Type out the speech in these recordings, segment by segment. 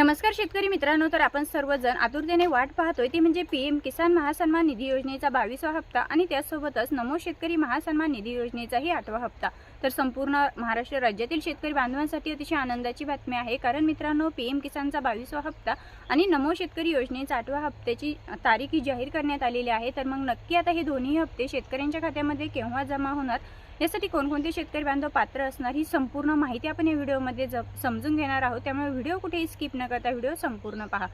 नमस्कार शेतकरी मित्रांनो, तर आपण सर्वजण आतुरतेने वाट पाहतोय ती म्हणजे पीएम किसान महासन्मान निधी योजनेचा 22वा हप्ता आणि त्यासोबतच नमो शेतकरी महासन्मान निधी योजनेचाही 8वा हप्ता। तर संपूर्ण महाराष्ट्र राज्यातील शेतकरी बांधवांसाठी अतिशय आनंदाची बातमी आहे, कारण मित्रांनो पीएम किसानचा 22वा हप्ता आणि नमो शेतकरी योजनेचा 8व्या हप्त्याची तारीख ही जाहीर करण्यात आलेली आहे। तर मग नक्की आता हे दोन्ही हप्ते शेतकऱ्यांच्या खात्यामध्ये केव्हा जमा होणार, यासाठी कोणकोणते शेतकरी बांधव पात्र असणार, ही संपूर्ण माहिती आपण या व्हिडिओमध्ये समजून घेणार आहोत। त्यामुळे व्हिडिओ कुठेही स्किप न करता व्हिडिओ संपूर्ण पहा।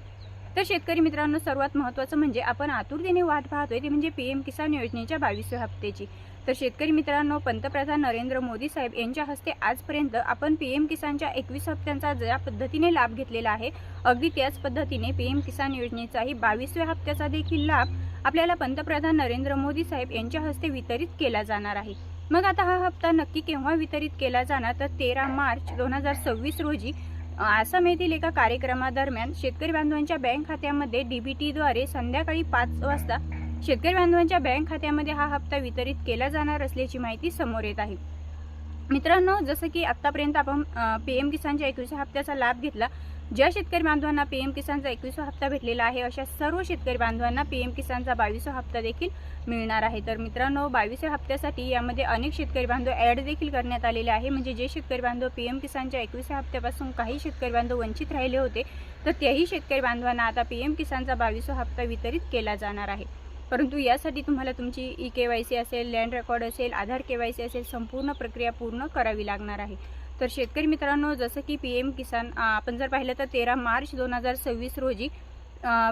तर शेतकरी मित्रांनो, सर्वात महत्त्वाचं म्हणजे आपण आतुरतेने वाट पाहतोय ते म्हणजे पीएम किसान योजनेच्या 22व्या हप्त्याची। तर शेतकरी मित्रांनो, पंतप्रधान नरेंद्र मोदी साहेब यांच्या हस्ते आजपर्यंत आपण पीएम किसानच्या 21 हप्त्यांचा ज्या पद्धतीने लाभ घेतलेला आहे, अगदी त्याच पद्धतीने पीएम किसान योजनेचाही 22व्या हप्त्याचा देखील लाभ आपल्याला पंतप्रधान नरेंद्र मोदी साहेब यांच्या हस्ते वितरित केला जाणार आहे। मग आता हा हप्ता नक्की केव्हा वितरित केला जाणार, तर 13 मार्च 2026 रोजी आसाम येथील एका कार्यक्रमादरम्यान शेतकरी बांधवांच्या बँक खात्यामध्ये डीबीटीद्वारे संध्याकाळी 5 वाजता शेतकरी बांधवांच्या बँक खात्यामध्ये हा हप्ता वितरित केला जाणार असल्याची माहिती समोर येत आहे। मित्रांनो, जसं की आतापर्यंत आपण पीएम किसानच्या 21व्या हप्त्याचा लाभ घेतला, ज्या शेतकरी बांधवांना पीएम किसानचा 21वा हप्ता भेटलेला आहे अशा सर्व शेतकरी बांधवांना पीएम किसानचा 22वा हप्ता देखील मिळणार आहे। तर मित्रांनो, 22व्या हप्त्यासाठी यामध्ये अनेक शेतकरी बांधव ॲड देखील करण्यात आलेले आहे। म्हणजे जे शेतकरी बांधव पीएम किसानच्या 21व्या हप्त्यापासून काही शेतकरी बांधव वंचित राहिले होते, तर त्याही शेतकरी बांधवांना आता पीएम किसानचा 22वा हप्ता वितरित केला जाणार आहे। परंतु यासाठी तुम्हाला तुमची ई-केवायसी असेल, लँड रेकॉर्ड असेल, आधार केवायसी असेल, संपूर्ण प्रक्रिया पूर्ण करावी लागणार आहे। तर शेतकरी मित्रांनो, जसं की पीएम किसान आपण जर पाहिलं तर 13 मार्च 2026 रोजी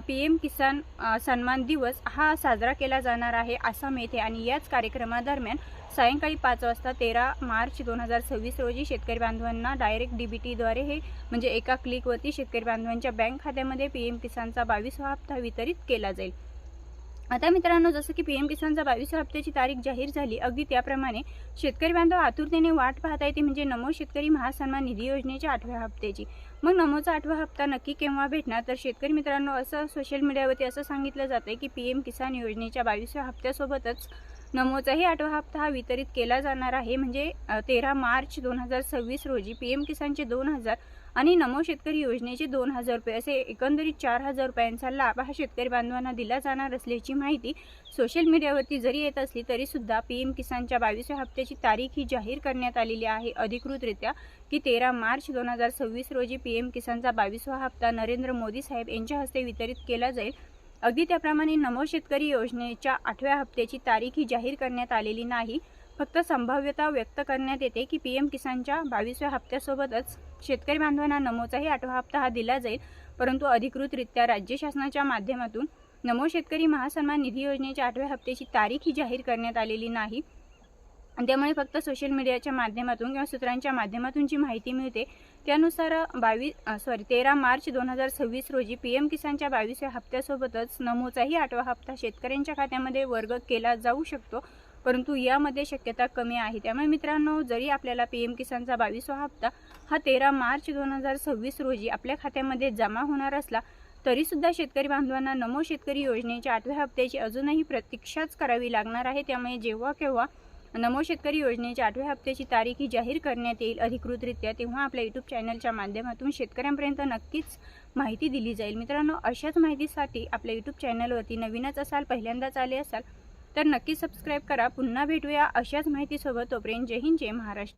पीएम किसान सन्मान दिवस हा साजरा केला जाणार आहे आसाम येथे। आणि याच कार्यक्रमादरम्यान सायंकाळी 5 वाजता 13 मार्च 2026 रोजी शेतकरी बांधवांना डायरेक्ट डीबीटीद्वारे हे म्हणजे एका क्लिकवरती शेतकरी बांधवांच्या बँक खात्यामध्ये पीएम किसानचा 22वा हप्ता वितरित केला जाईल। आता मित्रांनो, जसं की पीएम किसानचा 22व्या हप्त्याची तारीख जाहीर झाली, अगदी त्याप्रमाणे शेतकरी बांधव आतुरतेने वाट पाहत आहे ते म्हणजे नमो शेतकरी महासन्मान निधी योजनेच्या 8व्या हप्त्याची। मग नमोचा 8वा हप्ता नक्की केव्हा भेटणार, तर शेतकरी मित्रांनो, असं सोशल मीडियावरती असं सांगितलं जातं की पीएम किसान योजनेच्या 22व्या हप्त्यासोबतच नमोचाही 8वा हप्ता हा वितरित केला जाणार आहे। म्हणजे 13 मार्च 2026 रोजी पीएम किसानचे 2000 आणि नमो शेतकरी योजनेचे 2000 रुपये असे एकंदरीत 4000 रुपयांचा लाभ हा शेतकरी बांधवांना दिला जाणार असल्याची माहिती सोशल मीडियावरती जरी येत असली तरी सुद्धा पीएम किसानच्या 22व्या हप्त्याची तारीख ही जाहीर करण्यात आलेली आहे अधिकृतरित्या की 13 मार्च 2026 रोजी पीएम किसानचा 22वा हप्ता नरेंद्र मोदी साहेब यांच्या हस्ते वितरित केला जाईल। अगदी त्याप्रमाणे नमो शेतकरी योजनेच्या 8व्या हप्त्याची तारीख ही जाहीर करण्यात आलेली नाही, फक्त संभाव्यता व्यक्त करण्यात येते की पीएम किसानच्या 22व्या हप्त्यासोबतच शेतकरी बांधवांना नमोचाही 8वा हप्ता हा दिला जाईल। परंतु अधिकृतरित्या राज्य शासनाच्या माध्यमातून नमो शेतकरी महासन्मान निधी योजनेच्या 8व्या हप्त्याची तारीख ही जाहीर करण्यात आलेली नाही। त्यामुळे फक्त सोशल मीडियाच्या माध्यमातून किंवा सूत्रांच्या माध्यमातून जी माहिती मिळते त्यानुसार 13 मार्च 2026 रोजी पीएम किसानच्या 22व्या हप्त्यासोबतच नमोचाही 8वा हप्ता शेतकऱ्यांच्या खात्यामध्ये वर्ग केला जाऊ शकतो, परंतु यामध्ये शक्यता कमी आहे। त्यामुळे मित्रांनो, जरी आपल्याला पीएम किसानचा 22वा हप्ता हा 13 मार्च 2026 रोजी आपल्या खात्यामध्ये जमा होणार असला तरी सुद्धा शेतकरी बांधवांना नमो शेतकरी योजनेच्या 8व्या हप्त्याची अजूनही प्रतीक्षाच करावी लागणार आहे। त्यामुळे जेव्हा केव्हा नमो शेतकरी योजनेच्या 8व्या हप्त्याची तारीख ही जाहीर करण्यात येईल अधिकृतरित्या, तेव्हा आपल्या यूट्यूब चॅनलच्या माध्यमातून शेतकऱ्यांपर्यंत नक्कीच माहिती दिली जाईल। मित्रांनो, अशाच माहितीसाठी आपल्या यूट्यूब चॅनलवरती नवीनच असाल, पहिल्यांदाच आले असाल तर नक्की सबस्क्राईब करा। पुन्हा भेटूया अशाच माहितीसोबत, तोपर्यंत जय हिंद, जय महाराष्ट्र।